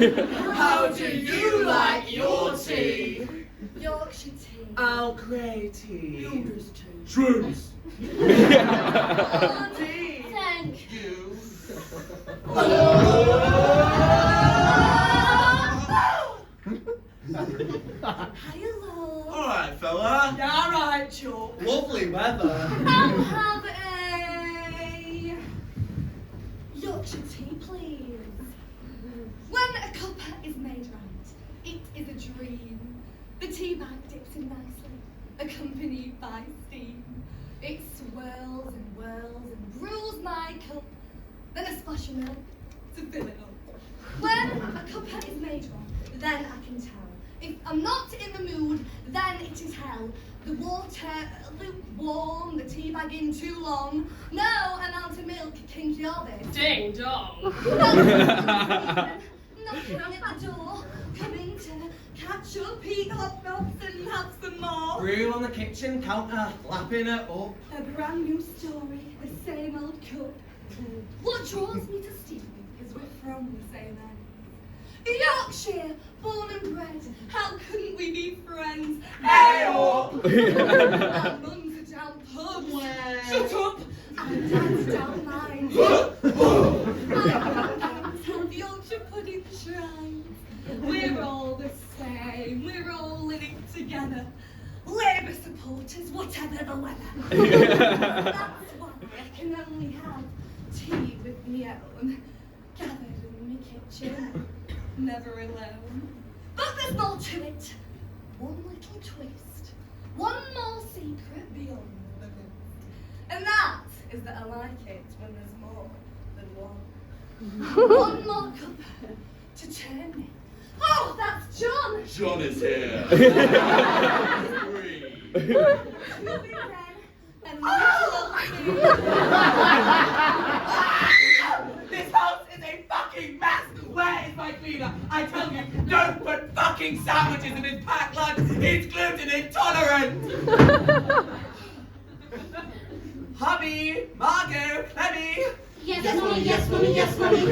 How do you like your tea? Yorkshire tea. Earl Grey tea. Youngers tea. Shrooms. Tea. Thank You. Hello. Alright, fella. Yeah, right, Chuck. Lovely weather. I'll have a Yorkshire tea, please. When a cuppa is made right, it is a dream. The tea bag dips in nicely, accompanied by steam. It swirls and whirls and brews my cup, then a splash of milk to fill it up. When a cuppa is made right, then I can tell. If I'm not in the mood, then it is hell. The water lukewarm, the tea bag in too long. No amount of milk can cure this. Ding dong. Knocking at the door, coming to catch up, eat hot dogs and have some more. Brew on the kitchen counter, lapping it up. A brand new story, the same old cup. What draws me to stealing is we're from the same end. Yorkshire, born and bred, how couldn't we be friends? Hey up! Our mums are down pubs. Shut up! And dad's down mine. My parents have Yorkshire pudding shrines. We're all the same, we're all in it together. Labour supporters, whatever the weather. That's why I can only have tea with me own, gathered in my kitchen, never alone. But there's more to it. One little twist, one more secret beyond the list. And that is that I like it when there's more than one. One more cup to turn me. Oh, that's John! John is here. Free. You'll be then, and you love me. This house is a fucking mess! Where is my cleaner? I tell you, don't put fucking sandwiches in his packed lunch! He's gluten intolerant! Hubby, Margot, Clemmy! Yes, mommy, yes, mommy, yes, mommy.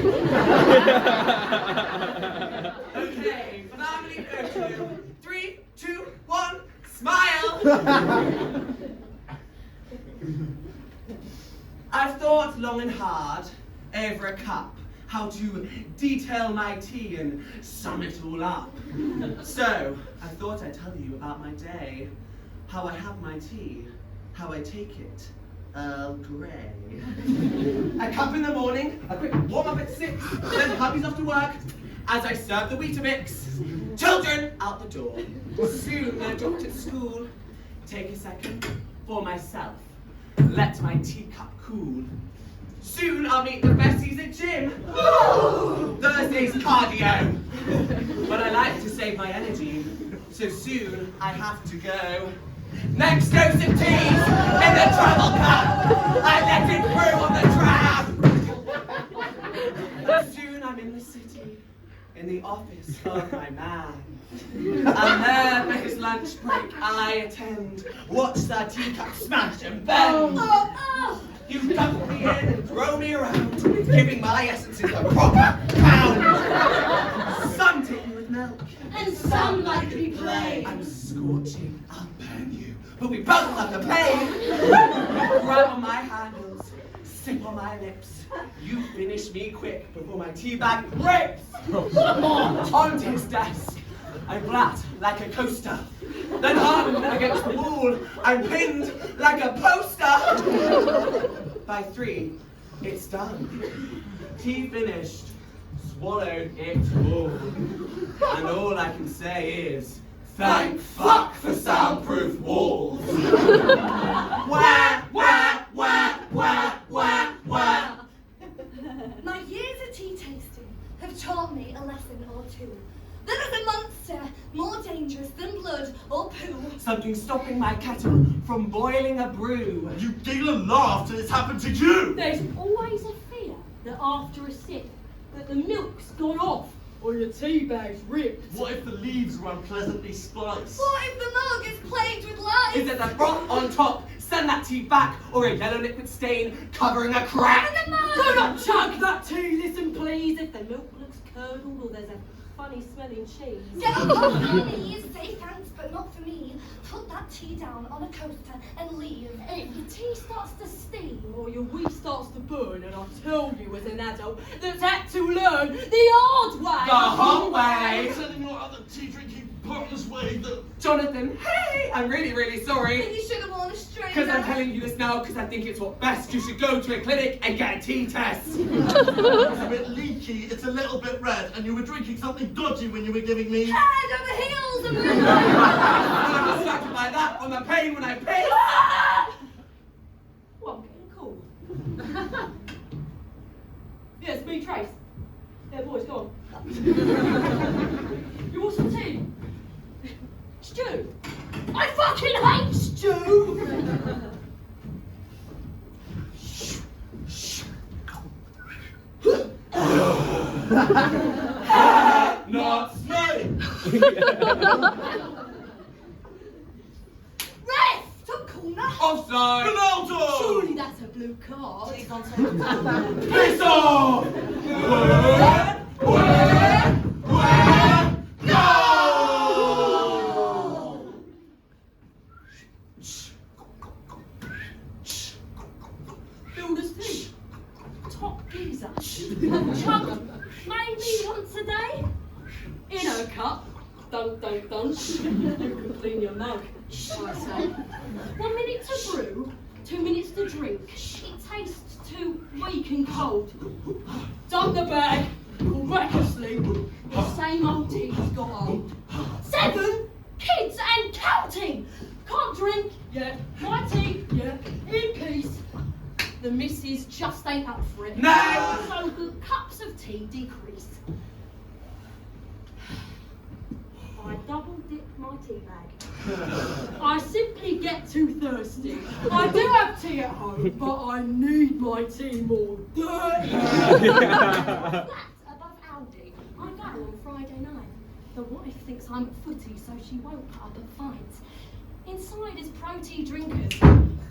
Okay, family photo. 3, 2, 1, smile! I've thought long and hard, over a cup, how to detail my tea and sum it all up. So, I thought I'd tell you about my day, how I have my tea, how I take it. Earl Grey. A cup in the morning, a quick warm up at 6, then hubby's off to work. As I serve the Weetabix, children out the door. Soon they're dropped at school. Take a second for myself. Let my teacup cool. Soon I'll meet the besties at gym. Thursday's cardio. But I like to save my energy, so soon I have to go. Next dose of teas in the travel cup. I let it through on the tram. Soon I'm in the city, in the office of my man. And there for his lunch break I attend. Watch the teacup smash and bend. You dump me in and throw me around, giving my essences a proper pound. Some take me with milk, And some like to be played. I'm scorching, I'll burn you, but we both have to pay. Grab on my handles, sip on my lips. You finish me quick before my tea bag rips. Onto his desk, I'm flat like a coaster. Then hung against the wall, I'm pinned like a poster. By 3, it's done. Tea finished, swallowed it all. And all I can say is, thank fuck for soundproof walls. Wah, wah, wah, wah, wah, wah. My years of tea tasting have taught me a lesson or two. There is a monster more dangerous than blood or poo. Something stopping my kettle from boiling a brew. You giggle and laugh till it's happened to you. There's always a fear that after a sip, that the milk's gone off or your tea bag's ripped. What if the leaves are unpleasantly spiced? What if the mug is plagued with lice? Is there the broth on top? Send that tea back, or a yellow liquid stain covering a crack. And the mug! Do not chug that tea, listen please. If the milk looks curdled or there's a funny smelling cheese. Get up on your knees, say thanks, but not for me. Put that tea down on a coaster and leave. If the tea starts to steam or your wheat starts to burn, and I tell you as an adult that's had to learn the hard way. The hard way. I'm telling your other tea drinking partner's way that Jonathan, hey, I'm really, really Then sorry. you should have worn a strainer. Because I'm telling you this now because I think it's what best. You should go to a clinic and get a tea test. it's a bit leaky, it's a little bit red, and you were drinking something dodgy when you were giving me. Head over heels and I'm distracted by that on the pain when I piss. Oh, I'm getting cool. Yes, me, Trace. Yeah, boys, go on. You want some tea? Stew. I fucking hate stew! Not me! Ref! Top corner! Offside. Ronaldo! Surely that's a blue card. Please don't take it down. Piss off. Go! Builder's tea. Top geezer. Chug maybe once a day. In her cup. Dunk, dunk, dunk. You can clean your mug, I say. 1 minute to brew, 2 minutes to drink. It tastes too weak and cold. Dump the bag, recklessly. The same old tea's got old. 7 kids and counting. Can't drink, yeah. My tea, yeah. In peace. The missus just ain't up for it. No! So the cups of tea decrease. I double dip my tea bag. I simply get too thirsty. I do have tea at home, but I need my tea more dirty. Flat above Aldi. I go on Friday night. The wife thinks I'm at footy, so she won't put up at fights. Inside is pro-tea drinkers.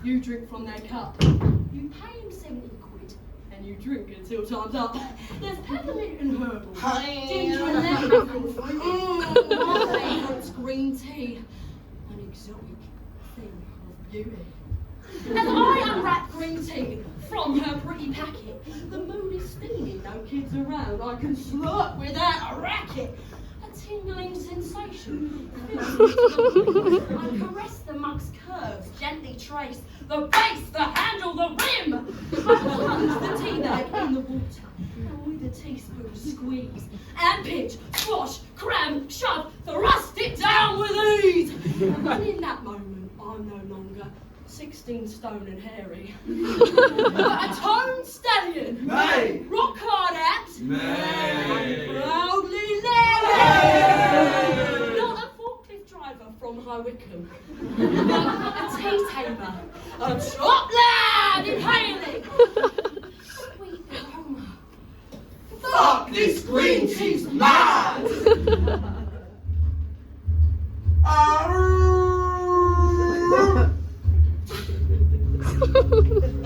You drink from their cup. You pay him 70 quid, and you drink until time's up. There's peppermint and herbal. Ginger and lemon and fruit. My favourite's green tea. An exotic thing of beauty. As I unwrap green tea from her pretty packet, the moon is steaming, no kids around. I can slurp without a racket. A tingling sensation fills me to the brim. I caress the mug's curves, gently trace the base, the handle, the rim. I plunge the tea bag in the water, and with a teaspoon squeeze and pinch, squash, cram, shove, thrust it down with ease. And in that moment, I'm no longer 16 stone and hairy, but a toned stallion. Nay. Rock hard abs. Nay. And proudly Larry. Not a forklift driver from High Wycombe, but a tea tamer, a top lad inhaling sweet aroma. Fuck, this green tea's mad.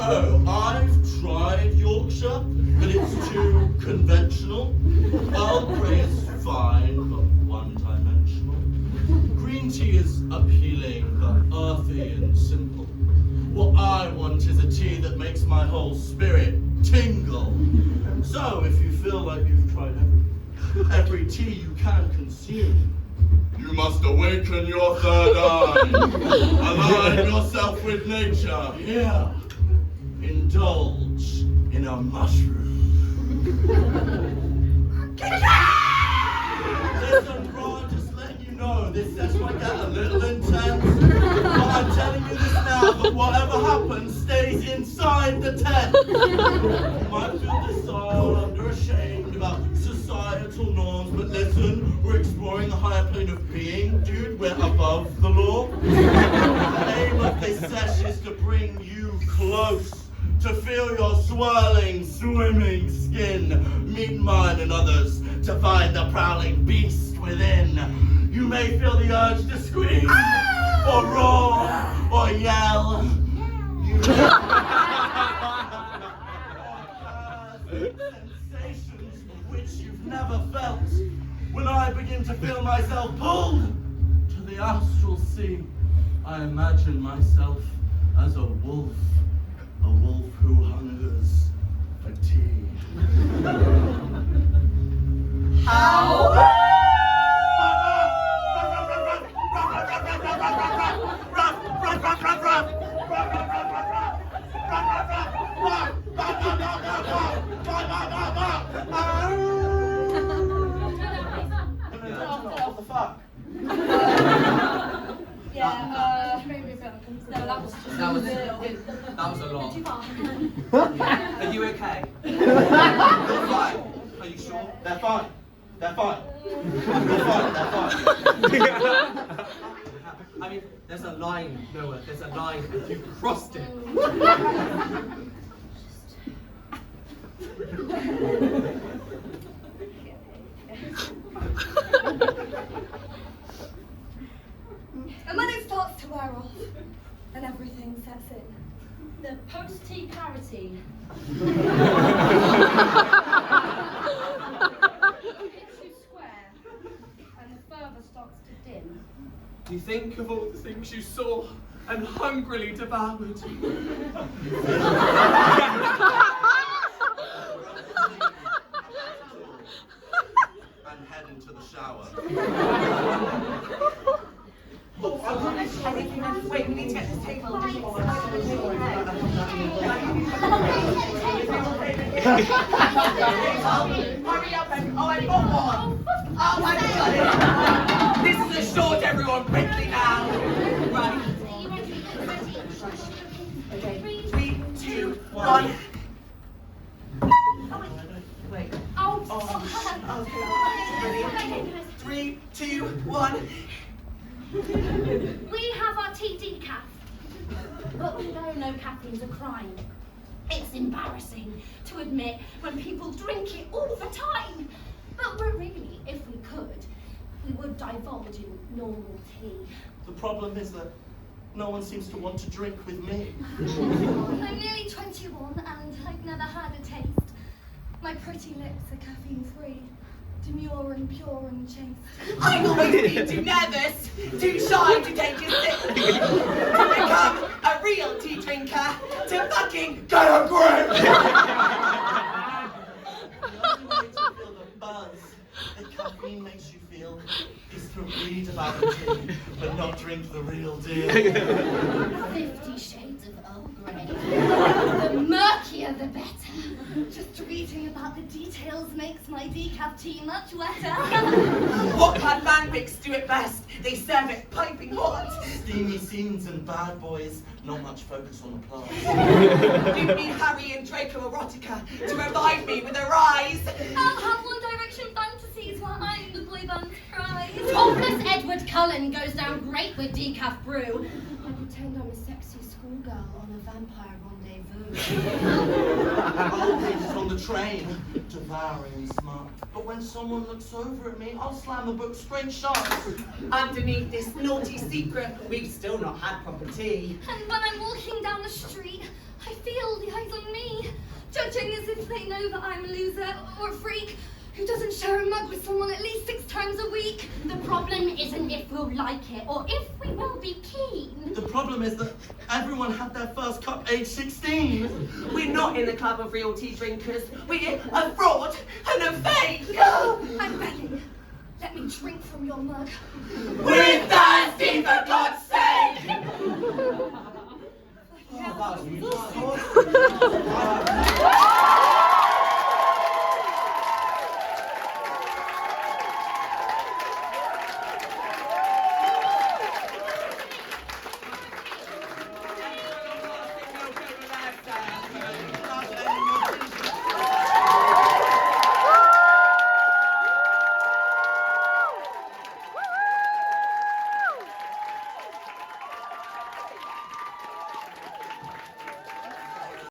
Oh, I've tried Yorkshire, but it's too conventional. Earl Grey is fine, but one-dimensional. Green tea is appealing, but earthy and simple. What I want is a tea that makes my whole spirit tingle. So, if you feel like you've tried every tea you can consume, you must awaken your third eye. Align yourself with nature. Yeah. Indulge in a mushroom. Listen, bro, just letting you know, this session might get a little intense. But I'm telling you this now, that whatever happens stays inside the tent. You might feel disloyal, under ashamed about societal norms, but listen, we're exploring the higher plane of being, dude. We're above the law. The aim of this session is to bring you close, to feel your swirling, swimming skin, meet mine and others, to find the prowling beast within. You may feel the urge to scream, or roar, or yell. You may sensations which you've never felt. When I begin to feel myself pulled to the astral sea, I imagine myself as a wolf who hungers for tea. How? What the fuck? Maybe a bit uncomfortable. No, that was just That was- a bit That was a lot. too far. Are you okay? You're fine. Are you sure? They're fine. They're fine. They're fine. They're fine. I mean, there's a line, Noah. There's a line, and you crossed it. And when it starts to wear off, and everything sets in. The post-tea clarity. Hits you square, and the fervour starts to dim. You think of all the things you saw and hungrily devoured. And head into the shower. Wait, we need to get this table. Hurry up and I got one. Oh, I got it. This is a short, everyone, quickly now. Right. Okay, 3, 2, 1. Wait. Ready? 3, 2, 1. We have our tea decaf, but we know no caffeine's a crime. It's embarrassing to admit when people drink it all the time. But really, if we could, we would divulge in normal tea. The problem is that no one seems to want to drink with me. I'm nearly 21 and I've never had a taste. My pretty lips are caffeine-free, demure and pure and chaste. I've always been too nervous, too shy to take a sip. To become a real tea drinker, to fucking get a grip. The only way to feel the buzz that caffeine makes you feel is to read about the tea, but not drink the real deal. 50 shades of Earl Grey. The murkier the better. Just reading about the details makes my decaf tea much wetter. What bad fanfics do it best? They serve it piping hot. Steamy scenes and bad boys, not much focus on the plot. You need Harry and Draco erotica to revive me with a rise. I'll have One Direction fantasies while I'm the boy band's prize. Topless Edward Cullen goes down great with decaf brew. I pretend I'm a sexy schoolgirl on a vampire rendezvous. Old ladies on the train, devouring and smart. But when someone looks over at me, I'll slam the book straight shut. Underneath this naughty secret, we've still not had proper tea. And when I'm walking down the street, I feel the eyes on me, judging as if they know that I'm a loser or a freak who doesn't share a mug with someone at least 6 times a week. The problem isn't if we'll like it or if we will be keen. The problem is that everyone had their first cup age 16. We're not in the club of real tea drinkers. We're a fraud and a fake. I'm begging. Let me drink from your mug. We